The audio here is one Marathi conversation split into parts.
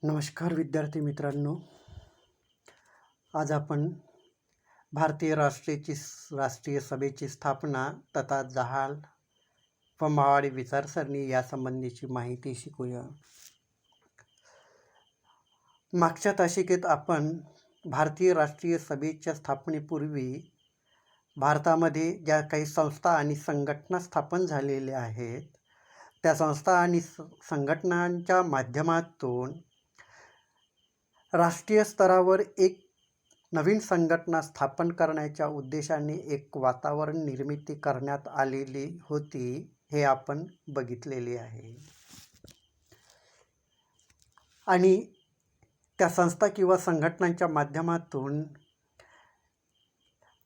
नमस्कार विद्यार्थी मित्रांनो. आज आपण भारतीय राष्ट्रीय सभेची स्थापना तथा जहाल व मावाडी विचारसरणी यासंबंधीची माहिती शिकूया. मागच्या तासिकेत आपण भारतीय राष्ट्रीय सभेच्या स्थापनेपूर्वी भारतामध्ये ज्या काही संस्था आणि संघटना स्थापन झालेल्या आहेत त्या संस्था आणि संघटनांच्या माध्यमातून राष्ट्रीय स्तरावर एक नवीन संघटना स्थापन करण्याच्या उद्देशाने एक वातावरण निर्मिती करण्यात आलेली होती, हे आपण बघितलेले आहे. आणि त्या संस्था किंवा संघटनांच्या माध्यमातून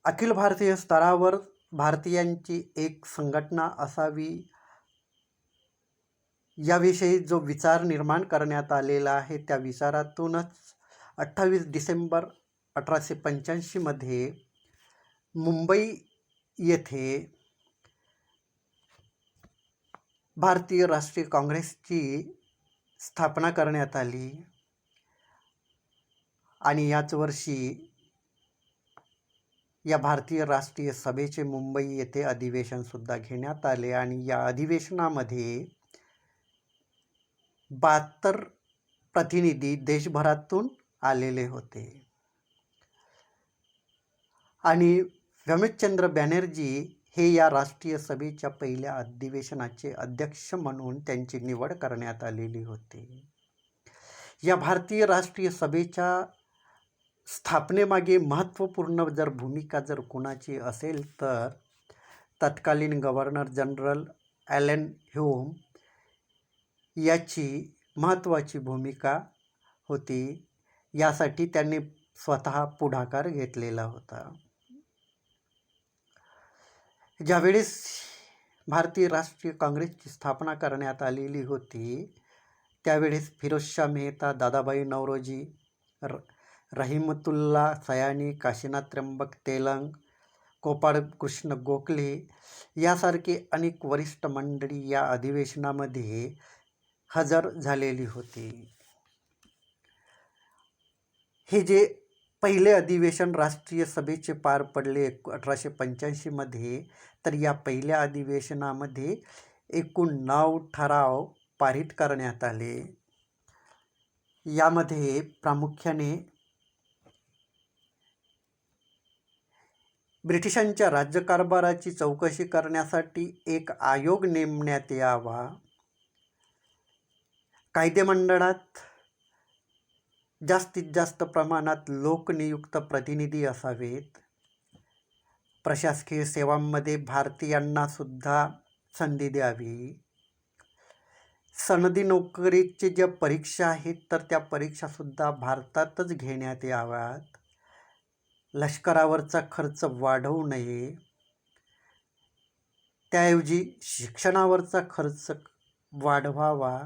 अखिल भारतीय स्तरावर भारतीयांची एक संघटना असावी याविषयी जो विचार निर्माण करण्यात आलेला आहे, त्या विचारातूनच 28 डिसेंबर 1885 मध्ये मुंबई येथे भारतीय राष्ट्रीय काँग्रेसची स्थापना करण्यात आली. आणि याच वर्षी या भारतीय राष्ट्रीय सभेचे मुंबई येथे अधिवेशन सुद्धा घेण्यात आले आणि या अधिवेशनामध्ये 72 प्रतिनिधी देशभरातून आलेले होते. आणि व्यमितचंद्र बॅनर्जी हे या राष्ट्रीय सभेच्या पहिल्या अधिवेशनाचे अध्यक्ष म्हणून त्यांची निवड करण्यात आलेली होती. या भारतीय राष्ट्रीय सभेच्या स्थापनेमागे महत्त्वपूर्ण भूमिका कुणाची असेल तर तत्कालीन गव्हर्नर जनरल ॲलन ह्यूम याची महत्त्वाची भूमिका होती. यासाठी त्यांनी स्वतः पुढाकार घेतलेला होता. ज्यावेळेस भारतीय राष्ट्रीय काँग्रेसची स्थापना करण्यात आलेली होती त्यावेळेस फिरोजशाह मेहता, दादाभाई नौरोजी, रहिमतुल्ला सयानी, काशीनाथ त्र्यंबक तेलंग, गोपाळ कृष्ण गोखले यासारखे अनेक वरिष्ठ मंडळी या अधिवेशनामध्ये हजर झालेली होती. हे जे पहिले अधिवेशन राष्ट्रीय सभेचे पार पडले 1885 मध्ये, तर या पहिल्या अधिवेशनामध्ये एकूण 9 ठराव पारित करण्यात आले. यामध्ये प्रामुख्याने ब्रिटिशांच्या राज्यकारभाराची चौकशी करण्यासाठी एक आयोग नेमण्यात यावा, कायदेमंडळात जास्तीत जास्त प्रमाणात लोकनियुक्त प्रतिनिधी असावेत, प्रशासकीय सेवांमध्ये भारतीयांना सुद्धा संधी द्यावी, सनदी नोकरीचे ज्या परीक्षा आहेत तर त्या परीक्षासुद्धा भारतातच घेण्यात याव्यात, लष्करावरचा खर्च वाढवू नये, त्याऐवजी शिक्षणावरचा खर्च वाढवावा,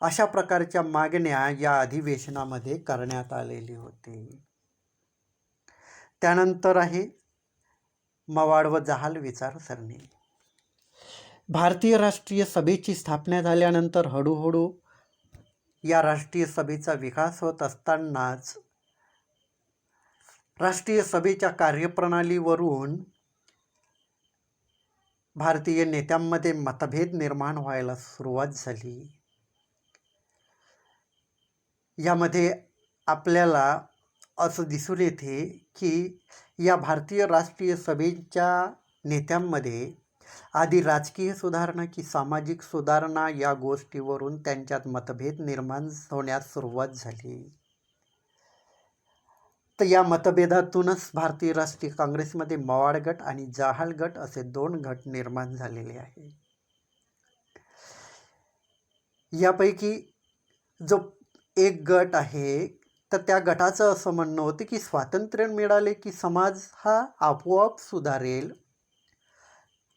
अशा प्रकारच्या मागण्या या अधिवेशनामध्ये करण्यात आलेली होती. त्यानंतर आहे मवाड व जहाल विचारसरणी. भारतीय राष्ट्रीय सभेची स्थापना झाल्यानंतर हळूहळू या राष्ट्रीय सभेचा विकास होत असतानाच राष्ट्रीय सभेच्या कार्यप्रणालीवरून भारतीय नेत्यांमध्ये मतभेद निर्माण व्हायला सुरुवात झाली. यामध्ये आपल्याला असं दिसून येते की या भारतीय राष्ट्रीय सभेच्या नेत्यांमध्ये आधी राजकीय सुधारणा की सामाजिक सुधारणा या गोष्टीवरून त्यांच्यात मतभेद निर्माण होण्यास सुरुवात झाली. तर या मतभेदातूनच भारतीय राष्ट्रीय काँग्रेसमध्ये मवाड गट आणि जहाल गट असे 2 गट निर्माण झालेले आहे. यापैकी जो एक गट आहे तर त्या गटाचं असं म्हणणं होतं की स्वातंत्र्य मिळाले की समाज हा आपोआप सुधारेल,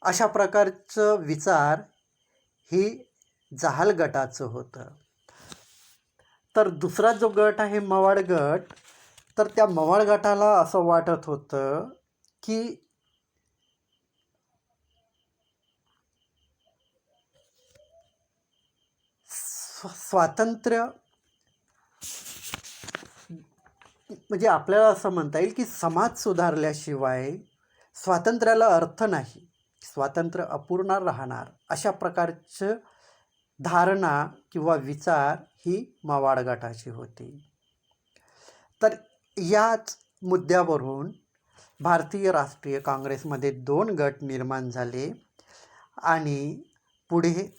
अशा प्रकारचं विचार ही जहाल गटाचं होतं. तर दुसरा जो गट आहे मवाड गट, तर त्या मवाड गटाला असं वाटत होतं की स्वातंत्र्य म्हणजे आपल्याला असं म्हणता येईल की समाज सुधारल्याशिवाय स्वातंत्र्याला अर्थ नाही, स्वातंत्र्य अपूर्ण राहणार, अशा प्रकारचं धारणा किंवा विचार ही मवाळ गटाची होती. तर याच मुद्द्यावरून भारतीय राष्ट्रीय काँग्रेसमध्ये 2 गट निर्माण झाले आणि पुढे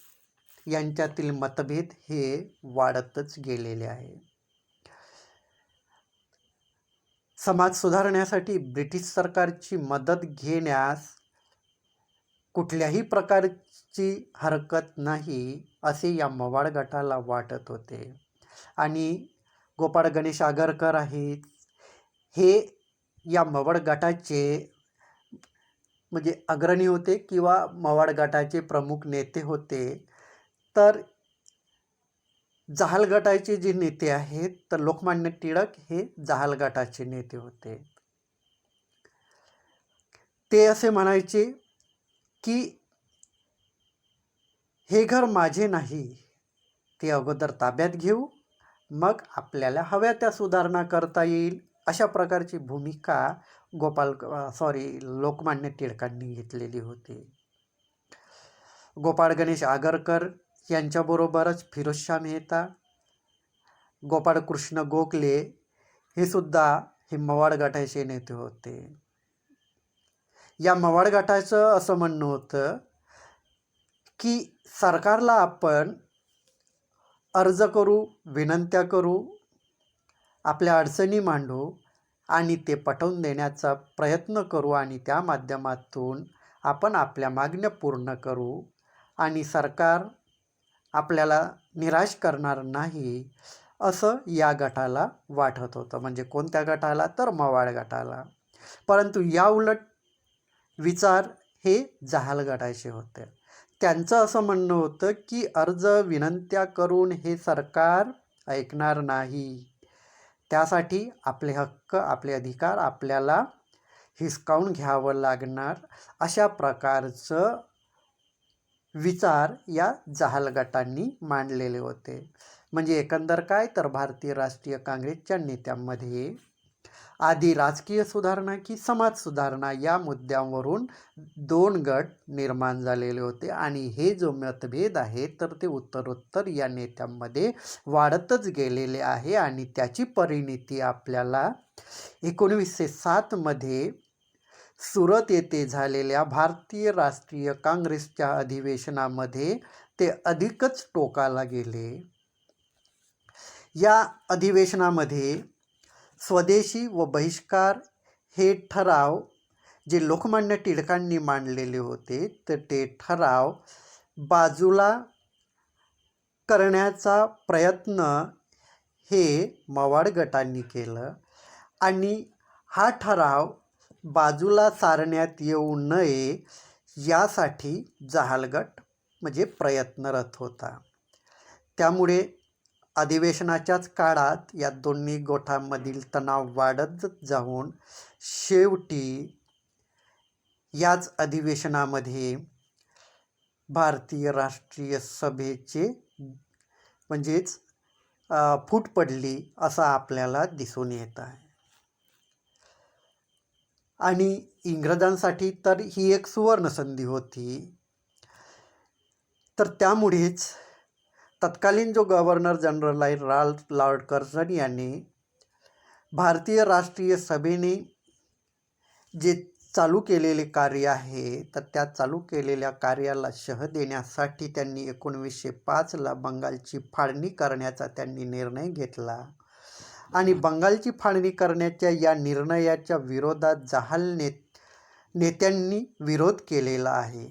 यांच्यातील मतभेद हे वाढतच गेलेले आहे. समाज सुधारण्यासाठी ब्रिटिश सरकारची मदत घेण्यास कुठल्याही प्रकारची हरकत नाही असे या मवाळ गटाला वाटत होते. आणि गोपाळ गणेश आगरकर आहेत, हे या मवाळ गटाचे म्हणजे अग्रणी होते किंवा मवाळ गटाचे प्रमुख नेते होते. तर जहाल गटाचे जे नेते आहेत तर लोकमान्य टिळक हे जहाल गटाचे नेते होते. ते असे म्हणायचे की हे घर माझे नाही, ते अगोदर ताब्यात घेऊ, मग आपल्याला हव्या त्या सुधारणा करता येईल, अशा प्रकारची भूमिका लोकमान्य टिळकांनी घेतलेली होती. गोपाळ गणेश आगरकर यांच्याबरोबरच फिरोजशाह मेहता, गोपाळकृष्ण गोखले हे सुद्धा हे मवाळ गटाचे नेते होते. या मवाळ गटाचं असं म्हणणं होतं की सरकारला आपण अर्ज करू, विनंत्या करू, आपल्या अडचणी मांडू आणि ते पटवून देण्याचा प्रयत्न करू आणि त्या माध्यमातून आपण आपल्या मागण्या पूर्ण करू आणि सरकार आपल्याला निराश करणार नाही, असं या गटाला वाटत होतं. म्हणजे कोणत्या गटाला? तर मवाळ गटाला. परंतु या उलट विचार हे जहाल गटाचे होते. त्यांचं असं म्हणणं होतं की अर्ज विनंत्या करून हे सरकार ऐकणार नाही, त्यासाठी आपले हक्क, आपले अधिकार आपल्याला हिसकावून घ्यावं लागणार, अशा प्रकारचं विचार या जहाल गटांनी मांडलेले होते. म्हणजे एकंदर काय, तर भारतीय राष्ट्रीय काँग्रेसच्या नेत्यांमध्ये आधी राजकीय सुधारणा की समाज सुधारणा या मुद्द्यांवरून 2 गट निर्माण झालेले होते. आणि हे जो मतभेद आहे तर ते उत्तरोत्तर या नेत्यांमध्ये वाढतच गेलेले आहे. आणि त्याची परिणिती आपल्याला 1907मध्ये सुरत येथे झालेल्या भारतीय राष्ट्रीय काँग्रेसच्या अधिवेशनामध्ये ते अधिकच टोकाला गेले. या अधिवेशनामध्ये स्वदेशी व बहिष्कार हे ठराव जे लोकमान्य टिळकांनी मांडलेले होते तर ते ठराव बाजूला करण्याचा प्रयत्न हे मवाळ गटांनी केलं. आणि हा ठराव बाजूला सारण्यात येऊ नये यासाठी जहाल गट म्हणजे प्रयत्नरत होता. त्यामुळे अधिवेशनाच्याच काळात या दोन्ही गटांमधील तणाव वाढत जाऊन शेवटी याच अधिवेशनामध्ये भारतीय राष्ट्रीय सभेचे म्हणजेच फूट पडली असं आपल्याला दिसून येत आहे. आणि इंग्रजांसाठी तर ही एक सुवर्ण संधी होती. तर त्यामुळेच तत्कालीन जो गव्हर्नर जनरल आहे लॉर्ड कर्झन यांनी भारतीय राष्ट्रीय सभेने जे चालू केलेले कार्य आहे तर त्या चालू केलेल्या कार्याला शह देण्यासाठी त्यांनी 1905ला बंगालची फाळणी करण्याचा त्यांनी निर्णय घेतला. आणि बंगालची फाळणी करण्याच्या या निर्णयाच्या विरोधात जहाल नेत्यांनी विरोध केलेला आहे.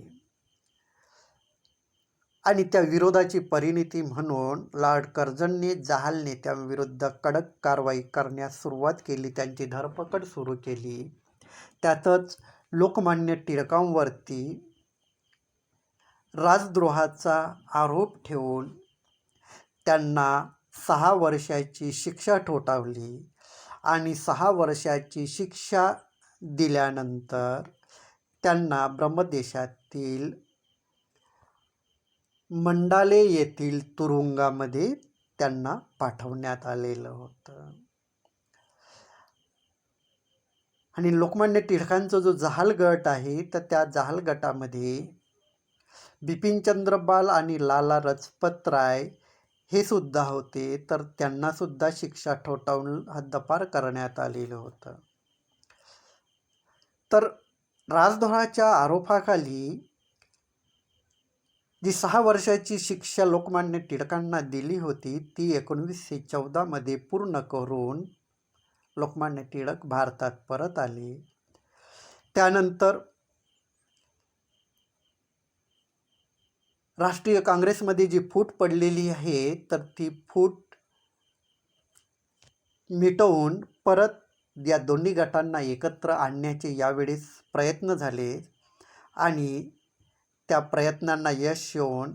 आणि त्या विरोधाची परिणिती म्हणून लॉर्ड कर्झनने जहाल नेत्यांविरुद्ध कडक कारवाई करण्यास सुरुवात केली, त्यांची धरपकड सुरू केली. त्यातच लोकमान्य टिळकांवरती राजद्रोहाचा आरोप ठेवून त्यांना 6 वर्षाची शिक्षा ठोठावली. आणि 6 वर्षाची शिक्षा दिल्यानंतर त्यांना ब्रह्मदेशातील मंडाले येथील तुरुंगामध्ये त्यांना पाठवण्यात आलेलं होतं. आणि लोकमान्य टिळकांचा जो जहाल गट आहे तर त्या जहाल गटामध्ये बिपिनचंद्र पाल आणि लाला लजपत राय हे सुद्धा होते, तर त्यांना सुद्धा शिक्षा ठोठावून हद्दपार करण्यात आलेलं होतं. तर राजद्रोहाच्या आरोपाखाली जी 6 वर्षाची शिक्षा लोकमान्य टिळकांना दिली होती ती 1914 मध्ये पूर्ण करून लोकमान्य टिळक भारतात परत आले. त्यानंतर राष्ट्रीय काँग्रेसमध्ये जी फूट पडलेली आहे तर ती फूट मिटवून परत या दोन्ही गटांना एकत्र आणण्याचे यावेळेस प्रयत्न झाले आणि त्या प्रयत्नांना यश येऊन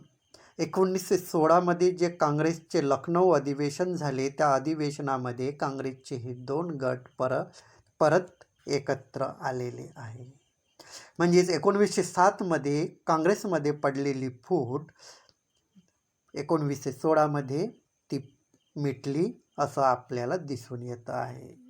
1916 जे काँग्रेसचे लखनौ अधिवेशन झाले त्या अधिवेशनामध्ये काँग्रेसचे हे 2 गट परत एकत्र आलेले आहे. म्हणजेच 1907 काँग्रेसमध्ये पडलेली फूट 1916 ती मिटली असं आपल्याला दिसून येतं आहे.